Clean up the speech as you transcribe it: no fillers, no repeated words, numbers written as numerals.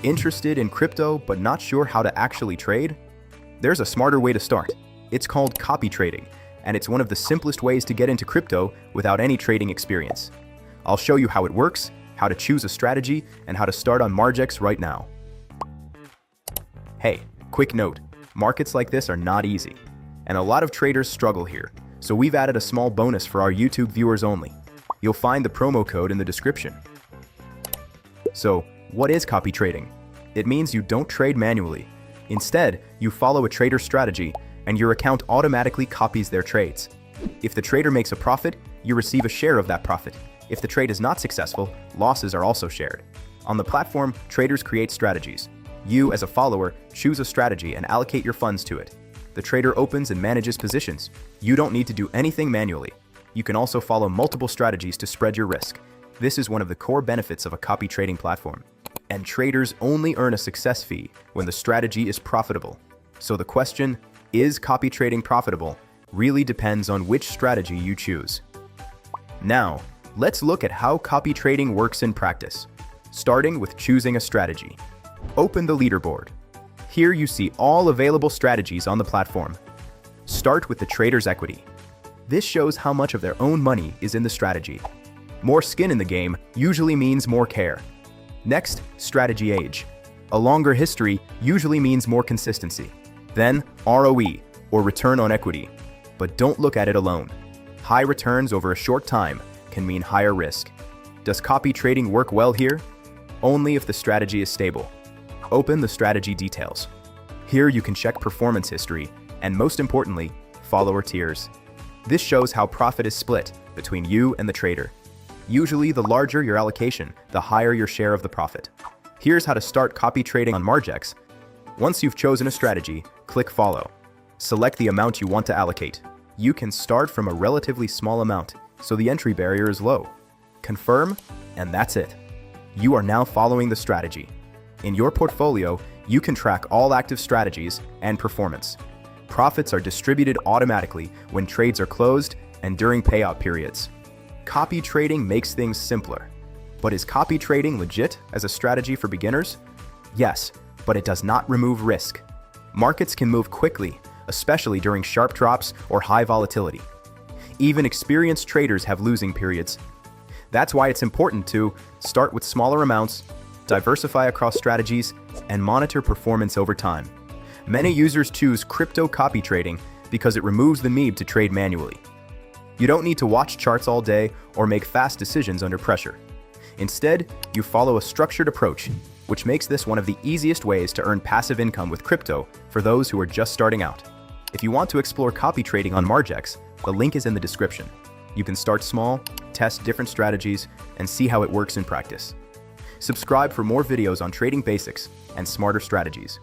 Interested in crypto but not sure how to actually trade? There's a smarter way to start. It's called copy trading, and it's one of the simplest ways to get into crypto without any trading experience. I'll show you how it works, how to choose a strategy, and how to start on Margex right now. Hey, quick note, markets like this are not easy, and a lot of traders struggle here, so we've added a small bonus for our YouTube viewers only. You'll find the promo code in the description. So, what is copy trading? It means you don't trade manually. Instead, you follow a trader's strategy, and your account automatically copies their trades. If the trader makes a profit, you receive a share of that profit. If the trade is not successful, losses are also shared. On the platform, traders create strategies. You, as a follower, choose a strategy and allocate your funds to it. The trader opens and manages positions. You don't need to do anything manually. You can also follow multiple strategies to spread your risk. This is one of the core benefits of a copy trading platform. And traders only earn a success fee when the strategy is profitable. So the question, is copy trading profitable, really depends on which strategy you choose. Now, let's look at how copy trading works in practice, starting with choosing a strategy. Open the leaderboard. Here you see all available strategies on the platform. Start with the trader's equity. This shows how much of their own money is in the strategy. More skin in the game usually means more care. Next, strategy age. A longer history usually means more consistency. Then, ROE, or return on equity. But don't look at it alone. High returns over a short time can mean higher risk. Does copy trading work well here? Only if the strategy is stable. Open the strategy details. Here you can check performance history, and most importantly, follower tiers. This shows how profit is split between you and the trader. Usually, the larger your allocation, the higher your share of the profit. Here's how to start copy trading on Margex. Once you've chosen a strategy, click Follow. Select the amount you want to allocate. You can start from a relatively small amount, so the entry barrier is low. Confirm, and that's it. You are now following the strategy. In your portfolio, you can track all active strategies and performance. Profits are distributed automatically when trades are closed and during payout periods. Copy trading makes things simpler. But is copy trading legit as a strategy for beginners? Yes, but it does not remove risk. Markets can move quickly, especially during sharp drops or high volatility. Even experienced traders have losing periods. That's why it's important to start with smaller amounts, diversify across strategies, and monitor performance over time. Many users choose crypto copy trading because it removes the need to trade manually. You don't need to watch charts all day or make fast decisions under pressure. Instead, you follow a structured approach, which makes this one of the easiest ways to earn passive income with crypto for those who are just starting out. If you want to explore copy trading on Margex, the link is in the description. You can start small, test different strategies, and see how it works in practice. Subscribe for more videos on trading basics and smarter strategies.